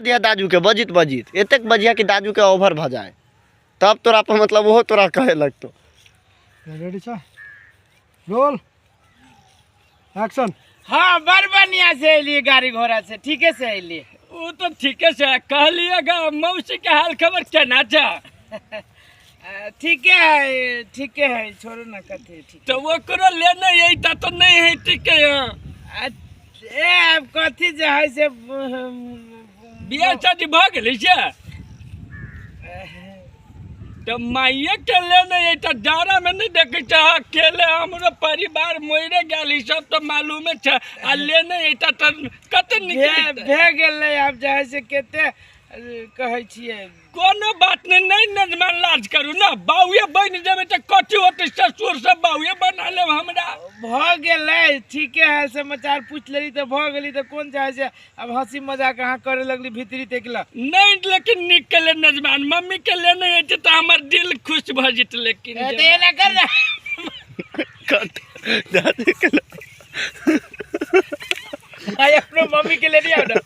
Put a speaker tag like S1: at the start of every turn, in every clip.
S1: दिया दाजू के बजित बजित एतेक बजिया कि दाजू के ओवर भ जाए तब तोरा पर मतलब वो तोरा कहे लगतो।
S2: रेडी छ रोल एक्शन।
S3: हाँ बड़ बढ़िया से अलिए गाड़ी घोड़ा से ठीके से अलिए।
S4: वो तो ठीके से कहलिएगा मौसी के हाल खबर केना छ?
S3: ठीके है छोड़ो ना कथे ठीक।
S4: तो वो करो लेना यही था तो नहीं है ठीक है यहाँ
S3: अब कथी जे है से
S4: बियाह शादी भ गेलै से तो माइये के लेना यही था डारा में नहीं देखे छ अकेले हमरो परिवार मोरे गेल सब तो मालूम है आ लेना यही था तो कते निकल
S3: भे गेलै अब जे है से केते कहै छियै।
S4: कोनो बात नहीं नजमान लाज करू ना बाउए बन जेबे त कथी होते ससुर सब बाउए बना ले हमरा
S3: भ गेलै ठीके है समाचार पूछ लेली तो भ गेली तो कौन चाहे से अब हंसी मजाक अहाँ करे लगली भीतरी तेकला
S4: नहीं लेकिन निकले नजमान मम्मी के लेने है तो हमर दिल खुश भ जित लेकिन
S3: तो ये ना कर ना
S1: दादी के
S3: आई अपने मम्मी के लिए नहीं आना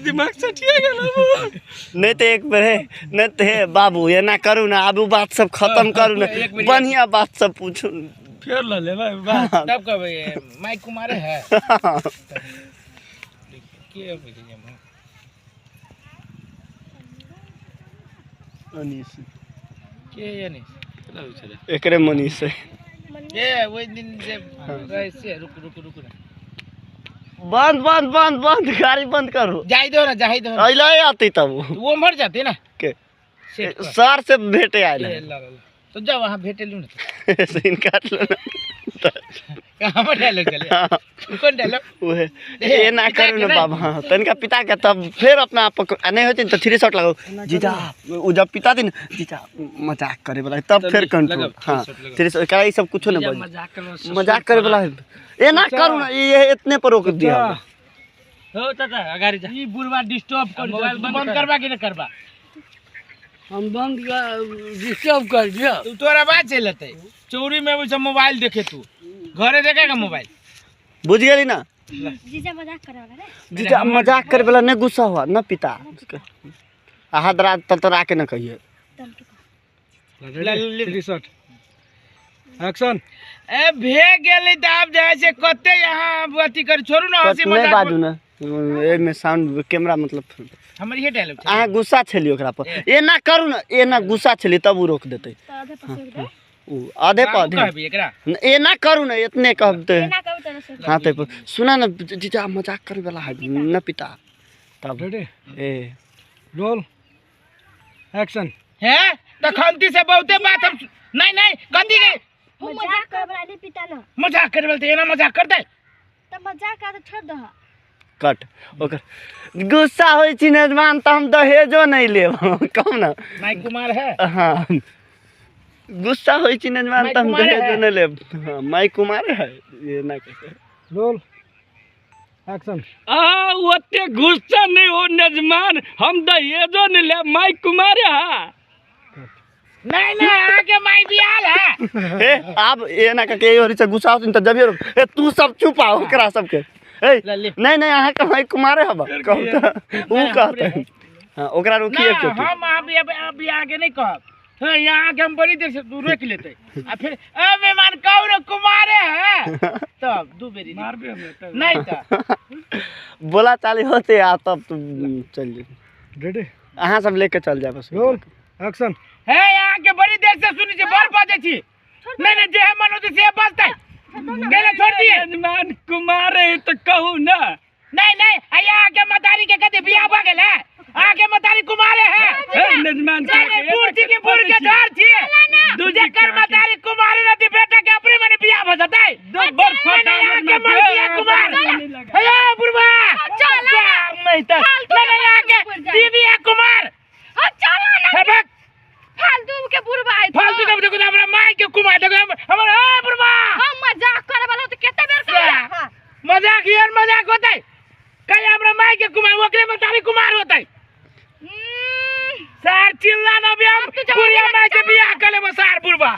S4: दिमाग से
S1: नहीं तो एक बार है नहीं तो है बाबू ये ना करू ना अब बात सब खत्म करू ना बढ़िया बात सब पूछू
S4: फिर ला ले भाई
S3: तब कब माइक कुमार है
S1: अनीस
S3: के अनीस
S1: एकरे मनीष है
S3: ये वो दिन से कैसे रुक
S1: बंद बंद बंद बंद गाड़ी बंद करो
S3: जाई दो ना
S1: अइला आती तब
S3: वो मर जाते ना
S1: के सर से भेटे आए
S3: तो जा वहाँ भेटे लूँ ना
S1: सीन काट लो ना
S3: कहाँ पर डायलॉग चले कौन डायलॉग
S1: वो है ये ना करो ना बाबा हाँ तनिका पिता के तब फिर अपना आप नहीं होती तो 3 शॉट लगाओ जीजा वो जब पिता दिन जीजा मजाक करे वाला तब फिर कंट्रोल हाँ 3 शॉट करा सब कुछ ना बोल मजाक करे वाला ये ना करो ना ये इतने पर रोक दिया
S4: हो चाचा अगाड़ी जा
S3: ये बुलवा डिस्टर्ब कर मोबाइल बंद करवा कि ना करवा
S4: हम बंद डिस्टर्ब कर दिया
S3: तू तोरा बात चलते चोरी में वो सब मोबाइल देखे तू घरे देखेगा मोबाइल
S1: बुझ गई ना
S5: जीजा मजाक करे वाला रे
S1: जीजा मजाक करे वाला नहीं गुस्सा हुआ ना पिता हादरा ततरा के ना कहिए
S2: रेडी शॉट एक्शन।
S3: ए भे गेली त अब जाय से कते यहाँ अथी कर छोड़ू ना हंसी
S1: नहीं
S3: मजाक
S1: बाजू ना ए में साउंड कैमरा मतलब
S3: हमर ये डायलॉग
S1: अहाँ गुस्सा छली ओकरा पर ये ना करू ना ये ना गुस्सा छली तब वो रोक देते
S5: तो आधे पसे दे
S1: आधे पर आधे
S3: कहबी एकरा
S1: ये ना करू ना इतने कहते
S5: ना कहू त से
S1: हाँ तो सुना ना जीजा मजाक करे वाला है ना पिता तब
S2: रेडी
S1: ए
S2: रोल एक्शन।
S3: है त खंती से बहुते बात हम नहीं गंदी के
S5: मजाक करे वाला नहीं पिता ना
S3: मजाक करे बोलते ये ना मजाक करते
S5: त मजाक का तो छोड़ दो
S1: कट ओकर गुस्सा होई छी नजमान त हम दहेजो नहीं लेब कम ना
S3: माइक कुमार है
S1: हाँ गुस्सा होई छी नजमान त हम
S3: माई कुमार
S1: दहेजो
S3: है।
S1: नहीं लेब हाँ माई कुमार है ये ना कैसे
S2: रोल एक्शन।
S4: ओते गुस्सा नहीं हो नजमान हम दहेजो नहीं ले माई कुमार है
S3: नहीं आके माई बियाल है
S1: ए अब ये ना के और से गुस्सा होती त जबियो ए तू सब चुपा ओकरा सब के ए
S3: ले।
S1: नहीं अहाँ के माई कुमार है बा कहता ऊ कहता हां ओकरा रोकिए
S3: ना
S1: चोटी
S3: हम अभी आगे नहीं कहब हाँ, यहाँ आके हम बड़ी देर से दूर रोक लेते आ फिर ए मेहमान कहू ना कुमारे है तब दू बेरी
S4: मार भी हमें
S3: नहीं तो
S1: बोला चाली होते आ तब तुम चल
S2: रेडी
S1: अहाँ सब लेके चल जाए बस
S2: रोल एक्शन।
S3: है यहाँ के बड़ी देर से सुनी छी बर बाजे छी नहीं जे मन होते से बजते गेले छोड़ दिए
S4: नजमान कुमार है तो कहू ना
S3: नहीं यहाँ के मतारी के कदे बियाह भ गेल है आके मतारी कुमारे है
S4: नजमान
S3: मूर्ति के बुर के घर छी दूजे कर मतारी कुमारे रहती बेटा के अपने मने बियाह भ जतै
S4: बर फटा
S3: के मौसिया कुमार हे बुढ़वा चल मैं त नहीं आके दीदी है कुमार
S5: चलो ना
S3: हे बक
S5: फालतू के बुढ़वा आई
S3: फालतू के देखो हमरा माई के कुमार देखो हमर ए बुढ़वा
S5: हम मजाक करे वाला तो केते बेर कर
S3: मजाक यार मजाक होतै कहीं हमरा माई के कुमार ओकरे मतारी कुमार होतै सार चिल्ला ना भी हम बुढ़िया माई के बियाह कर ले सार बुढ़वा